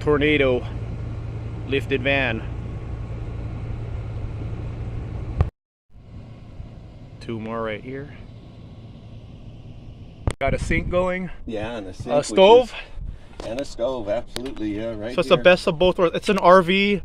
tornado lifted van. Two more right here. Got a sink going. Yeah, and a sink. A stove. And a stove, absolutely, yeah, right. So it's the best of both worlds. It's an RV,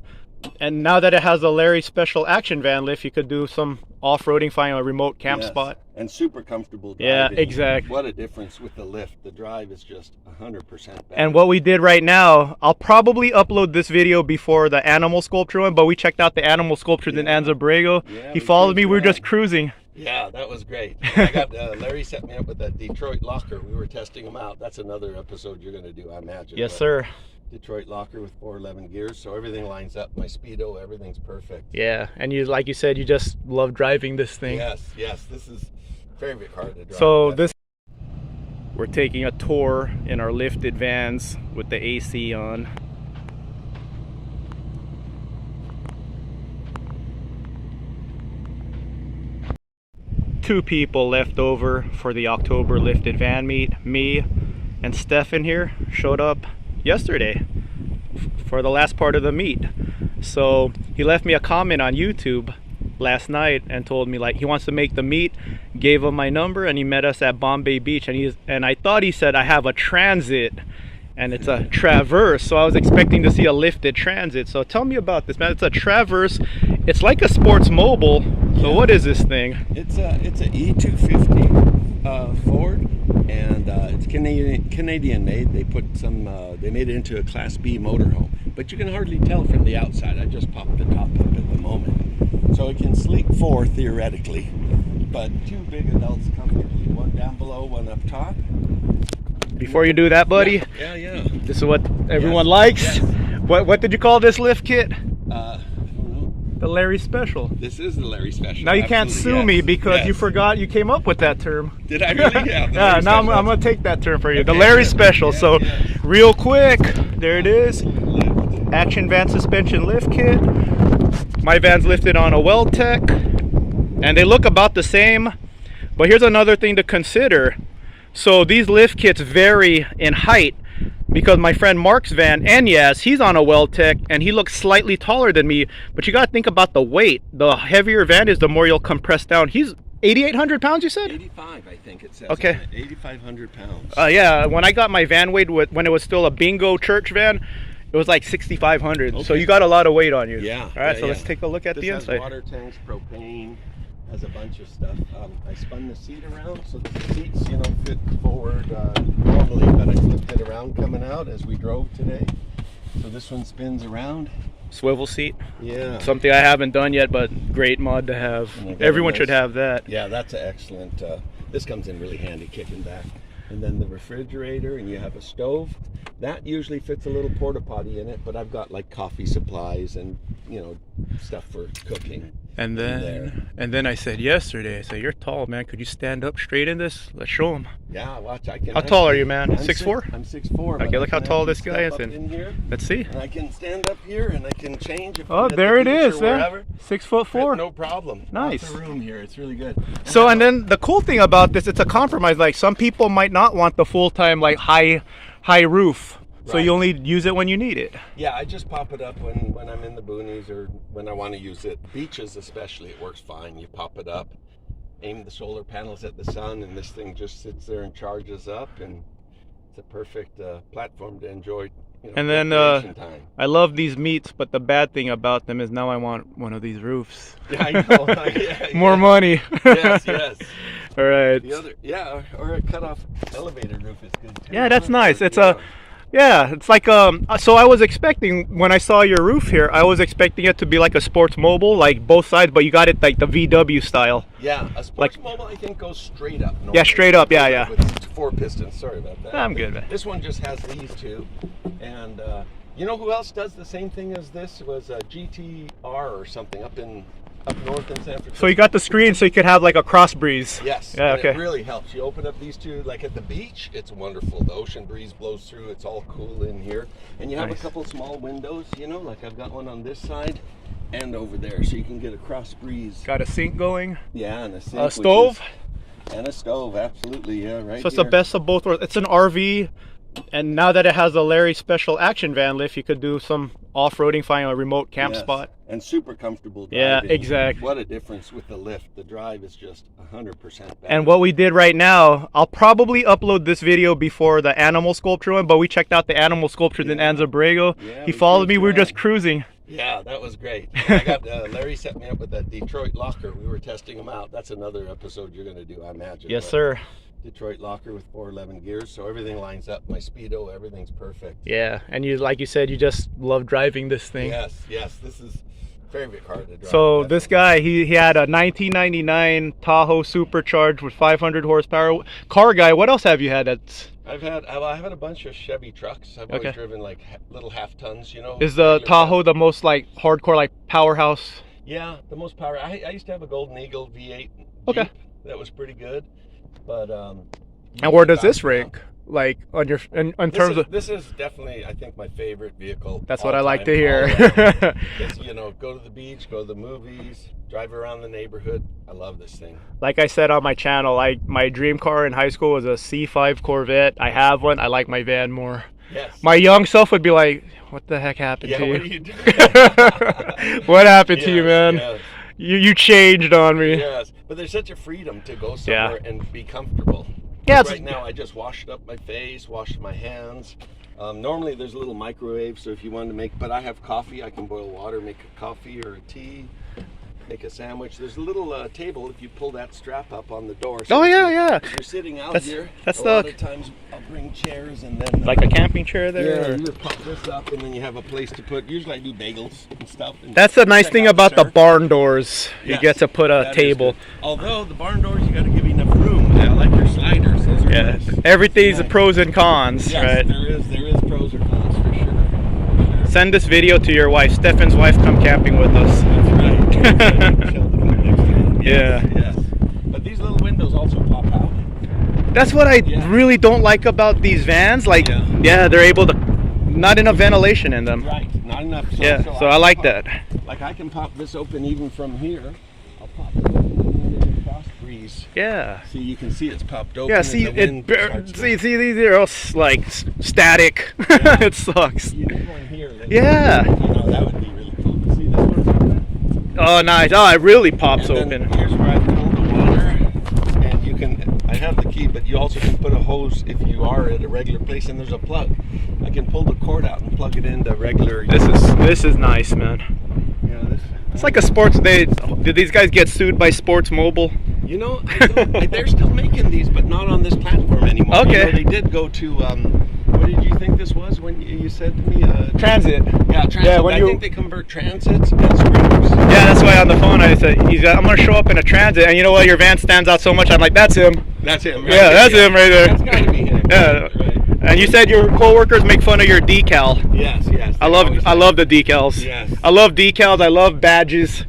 and now that it has a Larry Special action van lift, you could do some off-roading, find a remote camp spot. And super comfortable driving. Yeah, exactly. What a difference with the lift. The drive is just 100% better. And what we did right now, I'll probably upload this video before the animal sculpture one, but we checked out the animal sculptures in Anza-Borrego. Yeah, he followed me, we were just cruising. Yeah, that was great. I got Larry set me up with that Detroit locker. We were testing them out. That's another episode you're going to do, I imagine. Yes, sir. Detroit locker with 411 gears, so everything lines up. My speedo, everything's perfect. Yeah, and you, like you said, you just love driving this thing. Yes, yes. This is very hard to drive. So we're taking a tour in our lifted vans with the AC on. Two people left over for the October lifted van meet. Me and Stefan here showed up yesterday for the last part of the meet. So he left me a comment on YouTube last night and told me like he wants to make the meet, gave him my number, and he met us at Bombay Beach, and I thought he said I have a Transit and it's a Traverse, so I was expecting to see a lifted Transit. So tell me about this, man. It's a Traverse. It's like a sports mobile. So what is this thing? It's a E250 Ford, and it's Canadian made. They put some they made it into a Class B motorhome, but you can hardly tell from the outside. I just popped the top up at the moment, so it can sleep four theoretically, but two big adults comfortably, one down below, one up top. Before you do that, buddy, yeah. This is what everyone likes. Yes. What did you call this lift kit? I don't know. The Larry Special. This is the Larry Special. Now you can't sue me because you forgot you came up with that term. Did I really? Yeah. Yeah. Now I'm gonna take that term for you. Okay, the Larry Special. Yeah, so, real quick, there it is. Lift. Action van suspension lift kit. My van's lifted on a Weldtech, and they look about the same. But here's another thing to consider. So these lift kits vary in height because my friend Mark's van, Enyas, he's on a Weldtech and he looks slightly taller than me, but you got to think about the weight. The heavier van is, the more you'll compress down. He's 8,800 pounds, you said? 85, I think it says. Okay. 8,500 pounds. Yeah, when I got my van weight when it was still a bingo church van, it was like 6,500. Okay. So you got a lot of weight on you. Yeah. All right, so let's take a look at the inside. Has water tanks, propane, has a bunch of stuff. I spun the seat around so the seats, fit forward normally, but I flipped it around coming out as we drove today. So this one spins around. Swivel seat. Yeah. Something I haven't done yet, but great mod to have. Everyone should have that. Yeah, that's an excellent. This comes in really handy kicking back. And then the refrigerator, and you have a stove. That usually fits a little porta potty in it, but I've got like coffee supplies and stuff for cooking. And then I said yesterday, I said, you're tall, man. Could you stand up straight in this? Let's show him. Yeah, watch. I can. How tall are you, man? 6'4"? I'm 6'4". Okay, look how tall this guy is. In here, let's see. And I can stand up here and I can change. Oh, there it is, man. 6'4". No problem. Nice. Lots of room here. It's really good. So, and then the cool thing about this, it's a compromise. Like some people might not want the full-time, like high roof. So you only use it when you need it. Yeah, I just pop it up when I'm in the boonies or when I want to use it. Beaches especially, it works fine. You pop it up, aim the solar panels at the sun, and this thing just sits there and charges up, and it's a perfect platform to enjoy. And then time. I love these meets, but the bad thing about them is now I want one of these roofs. Yeah, I know. More money. Yes. All right. Or a cut-off elevator roof is good too. Yeah, that's nice. It's it's like so I was expecting, when I saw your roof here, I was expecting it to be like a sports mobile, like both sides, but you got it like the VW style. Yeah, a sports mobile I think goes straight up. Yeah, straight up. Yeah. With 4 pistons. Sorry about that. I'm good, man. This one just has these two, and you know who else does the same thing as this? Was a GTR or something up north in San Francisco. So you got the screen so you could have like a cross breeze. Yes. Yeah, okay. It really helps. You open up these two, like at the beach, it's wonderful. The ocean breeze blows through. It's all cool in here. And you have a couple small windows, like I've got one on this side and over there, so you can get a cross breeze. Got a sink going. Yeah, and a sink. A stove. And a stove, absolutely, yeah, right. So it's the best of both worlds. It's an RV, And now that it has a Larry special action van lift, you could do some off-roading, find a remote camp spot. And super comfortable driving. Yeah, exactly. What a difference with the lift. The drive is just 100% better. And what we did right now, I'll probably upload this video before the animal sculpture one, but we checked out the animal sculptures in Anza-Borrego. Yeah, he followed me, we were just cruising. Yeah, that was great. I got Larry set me up with that Detroit locker. We were testing them out. That's another episode you're going to do, I imagine. Yes, sir. Detroit locker with 411 gears, so everything lines up. My speedo, everything's perfect. Yeah, and you, like you said, you just love driving this thing. Yes, this is favorite car to drive. So this guy, he had a 1999 Tahoe supercharged with 500 horsepower. Car guy, what else have you had? That's I've had a bunch of Chevy trucks. I've always driven like little half tons, you know. Is the Tahoe the most like hardcore, like powerhouse? Yeah, the most power. I used to have a Golden Eagle V8 Okay. Jeep. That was pretty good. But and where does this rank? Like on your in terms of this is definitely, I think, my favorite vehicle. That's what I like to hear. You know, go to the beach, go to the movies, drive around the neighborhood. I love this thing. Like I said on my channel, my dream car in high school was a C5 Corvette. I have one. I like my van more. Yes. My young self would be like, "What the heck happened to you? What are you doing? What happened to you, man? Yes. You changed on me." Yes, but there's such a freedom to go somewhere and be comfortable. Yeah, right now I just washed up my face, washed my hands. Normally there's a little microwave, so if you wanted to make, but I have coffee, I can boil water, make a coffee or a tea, make a sandwich. There's a little table if you pull that strap up on the door. So if you're sitting out here, a lot of times I'll bring chairs and then... like a camping chair there? Yeah, you just pop this up and then you have a place to put, usually I do bagels and stuff. And that's the nice thing about the barn doors. You get to put a table. Although the barn doors, you got to give enough room. I like your sliders. Those are nice. Everything's pros and cons, right? There is pros or cons for sure. Send this video to your wife. Stefan's wife, come camping with us. That's right. Yeah. But these little windows also pop out. That's what I really don't like about these vans. Like, they're able to, not enough ventilation in them. Right, not enough. So I like that. Like I can pop this open even from here. I'll pop it open and then cross breeze. Yeah. See, you can see it's popped open. Yeah, see, see these are all like static. It sucks. You need one here. Yeah. You know, that would be really cool. See, this one's open. Oh, nice. Oh, it really pops and open. Here's where I pull the water, and you can. I have the key, but you also can put a hose if you are at a regular place, and there's a plug. I can pull the cord out and plug it into regular. This is nice, man. Yeah, it's like a sports. Did these guys get sued by Sports Mobile? You know, they're still making these, but not on this platform anymore. Okay. You know, they did go to. What did you think this was when you said to me? Transit. Yeah, transit. Yeah, I think they convert transits and scooters. Yeah, that's why on the phone I said, I'm going to show up in a transit, and you know what? Your van stands out so much. I'm like, that's him. That's him. Right? Yeah, that's him right there. That's got to be him. Yeah. Right. And you said your coworkers make fun of your decal. Yes. I love the decals. Yes. I love decals. I love badges.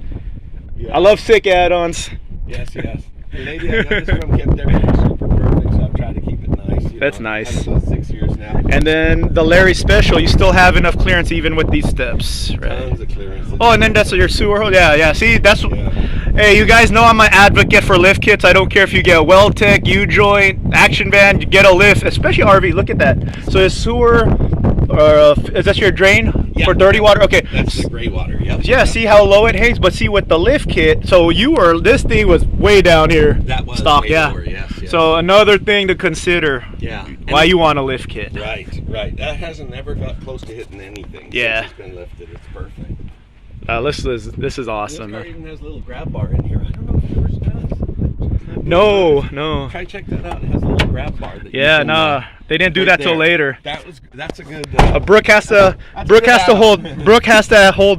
Yeah. I love sick add-ons. Yes. The lady I got this from kept everything super perfect, so I've tried to keep it nice. That's nice. I've had about 6 years now. And then the Larry Special, you still have enough clearance even with these steps, right? Tons of clearance. Oh, and then that's your sewer hole. Yeah. See, that's. Hey, you guys know I'm an advocate for lift kits. I don't care if you get a Well-Tech, U-joint, Action Van, you get a lift, especially RV. Look at that. So is sewer, is that your drain for dirty water? Okay. That's the gray water. Yep. Yeah. See how low it hangs, but see with the lift kit. So this thing was way down here. That was stock. way lower, yes. So another thing to consider. Yeah. Why you want a lift kit? Right. That hasn't ever got close to hitting anything. Yeah. Since it's been lifted. It's perfect. This is awesome. This car even has a little grab bar in here. I don't know if yours does. No. Try check that out. It has a little grab bar. They didn't do that till later. That's a good. Brooke has to hold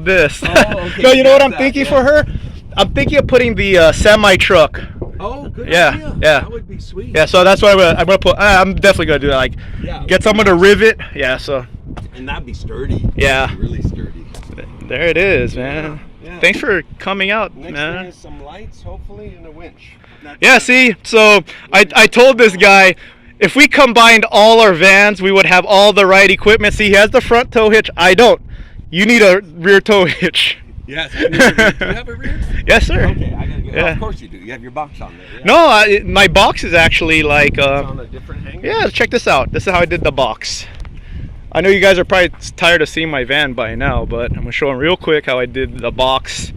this. Oh, okay. No, you know what I'm thinking for her? I'm thinking of putting the semi truck. Oh, good idea. Yeah. That would be sweet. Yeah, so that's why I'm gonna put. I'm definitely gonna do that. Like, get someone to rivet. Yeah, so. And that'd be sturdy. Yeah. That'd be really sturdy. There it is, man. Yeah. Thanks for coming out, Next man. thing is some lights, hopefully, and a winch. Yeah, see, so I told this guy, if we combined all our vans, we would have all the right equipment. See, he has the front tow hitch. I don't. You need a rear tow hitch. Yes. Do you have a rear? Yes, sir. Okay, I gotta get. Yeah. Oh, of course you do. You have your box on there. Yeah. No, my box is actually like. It's on a different hanger. Yeah, check this out. This is how I did the box. I know you guys are probably tired of seeing my van by now, but I'm gonna show them real quick how I did the box.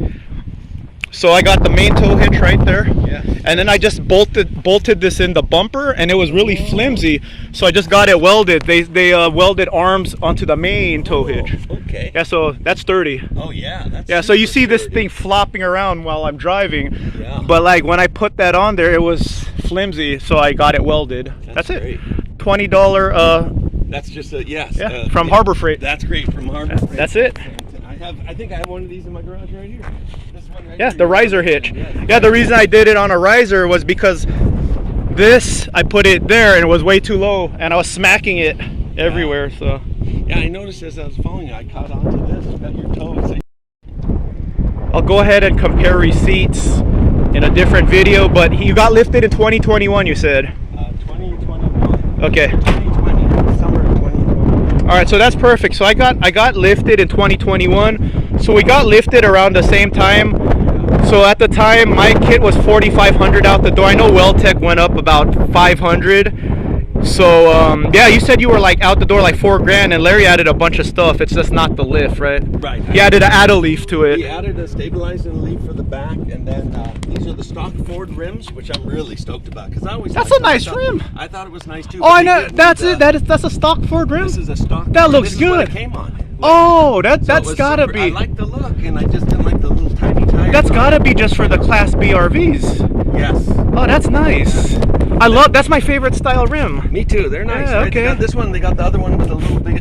So I got the main tow hitch right there, Yeah. and then I just bolted this in the bumper, and it was really flimsy. So I just got it welded. They welded arms onto the main tow hitch. Okay. Yeah, so that's sturdy. Oh yeah. That's Yeah, so you see this sturdy. thing flopping around while I'm driving, Yeah. but like when I put that on there, it was flimsy, so I got it welded. That's it. Great. $20. That's just a yes. Yeah, from Harbor Freight. That's great from Harbor Freight. That's it. I think I have one of these in my garage right here. This one right Yeah, here. the riser hitch. Yes. Yeah, the reason I did it on a riser was because this, I put it there and it was way too low, and I was smacking it everywhere. So Yeah, I noticed as I was following you, I caught onto this. You got your toe. It's I'll go ahead and compare receipts in a different video. But you got lifted in 2021, you said. 2021. Okay. 2020. Summer of 2020. All right, so that's perfect. So I got lifted in 2021. So we got lifted around the same time. So at the time, my kit was $4,500 out the door. I know Weldtech went up about $500. So yeah, you said you were like out the door like $4,000, and Larry added a bunch of stuff. It's just not the lift, right? Right. He added an add a leaf to it. He added a stabilizing leaf for the back, and then these are the stock Ford rims, which I'm really stoked about because I always. That's liked a nice them. rim. I thought it was nice too. Oh, I know. That's it. That's a stock Ford rim. This is a stock. That looks this is what good. it came on. Oh, So that's it was gotta super- be. I like the look, and I just didn't like the little tiny tires. That's on gotta it. be just for the Class B RVs. Yes. Oh, that's nice. That's my favorite style rim. Me too. They're nice. Yeah, right? okay. They got this one. They got the other one with a little bigger.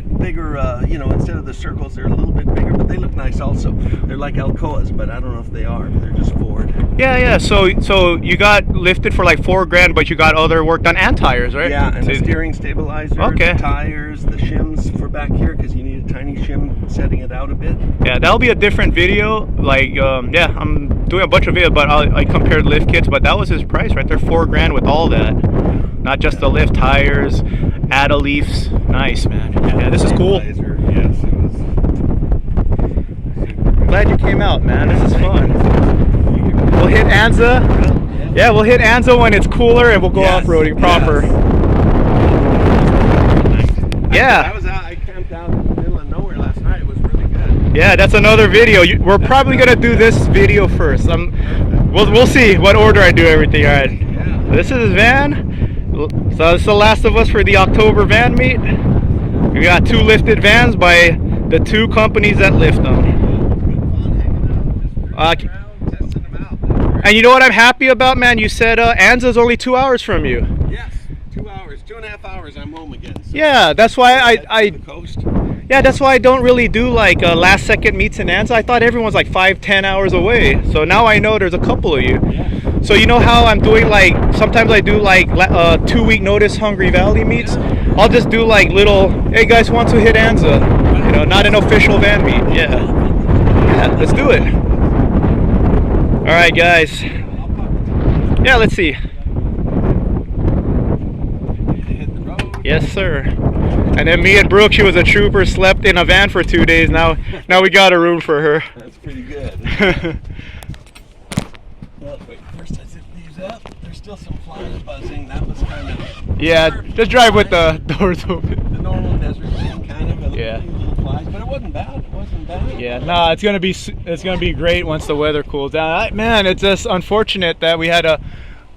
Instead of the circles, they're a little bit bigger, but they look nice also. They're like Alcoas, but I don't know if they are. They're just Ford. Yeah. So you got lifted for like $4,000, but you got other work done and tires, right? Yeah, and the steering stabilizer, Okay. the tires, the shims for back here because you need a tiny shim setting it out a bit. Yeah, that'll be a different video. Like, yeah, I'm doing a bunch of videos, but I compared lift kits, but that was his price right there, $4,000 with all that. Not just the lift, tires, add a leafs. Nice, man. Yeah, this is cool. Stabilizer, yes, it was. I'm glad you came out, man. This is fun. We'll hit Anza. Yeah, we'll hit Anza when it's cooler, and we'll go Yes, off-roading proper. Yeah. I camped out in the middle of nowhere last night. It was really good. Yeah, that's another video. We're probably gonna do this video first. We'll see what order I do everything. All right. Yeah. This is his van. So this is the last of us for the October van meet. We got 2 lifted vans by the 2 companies that lift them. Testing them out. And you know what I'm happy about, man? You said Anza's only 2 hours from you. Yes, 2 hours, 2.5 hours. I'm home again. So Yeah, that's why I the coast. yeah, that's why I don't really do like last second meets in Anza. I thought everyone's like 5-10 hours away. So now I know there's a couple of you. Yeah. So you know how I'm doing like sometimes I do like 2-week notice Hungry Valley meets. I'll just do like little, hey guys, want to hit Anza? You know, not an official van meet. Yeah, let's do it. All right, guys. Yeah, let's see. Hit the road. Yes, sir. And then me and Brooke, she was a trooper, slept in a van for 2 days. Now we got a room for her. That's pretty good. Well, wait, first I zip these up. There's still some flies buzzing. That was kind of Yeah, just drive with the doors open. the normal desert thing, kind of. And Yeah. a few little flies, but it wasn't bad. It wasn't bad. Yeah, nah, it's gonna be great once the weather cools down. Man, it's just unfortunate that we had a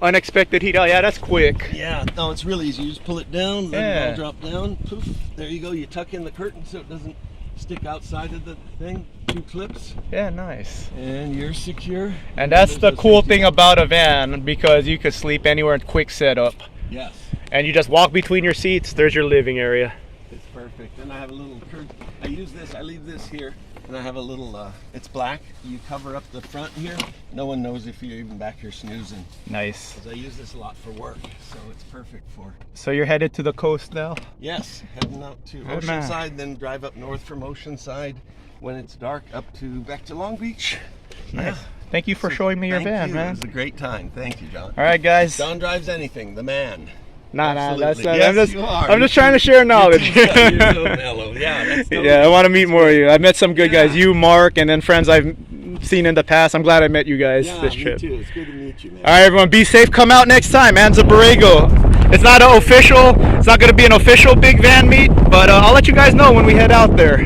unexpected heat. Oh yeah, that's quick. Yeah, no, it's really easy. You just pull it down, let Yeah. it all drop down. Poof, there you go. You tuck in the curtain so it doesn't stick outside of the thing. 2 clips, Yeah, nice. and you're secure. And that's the There's cool safety thing belt. about a van, because you could sleep anywhere in quick setup. Yes, And you just walk between your seats. There's your living area. it's perfect. And I have a little curtain. I use this. I leave this here, and I have a little. It's black. You cover up the front here. No one knows if you're even back here snoozing. Nice. Because I use this a lot for work, so it's perfect for. So you're headed to the coast now? Yes, heading out to Good man. Oceanside, then drive up north from Oceanside when it's dark back to Long Beach. Nice. Thank you for showing me your Thank van, you. man. It was a great time. Thank you, John. All right, guys. John drives anything, the man. Nah, that's Absolutely. not. Yes, you are. I'm just trying to share knowledge. You're so mellow. Yeah, that's Yeah, I want to meet more of you. I met some good guys. You, Mark, and then friends I've seen in the past. I'm glad I met you guys Yeah, this me trip. too. It's good to meet you, man. All right, everyone, be safe. Come out next time, Anza Borrego. It's not an official. It's not going to be an official big van meet, but I'll let you guys know when we head out there.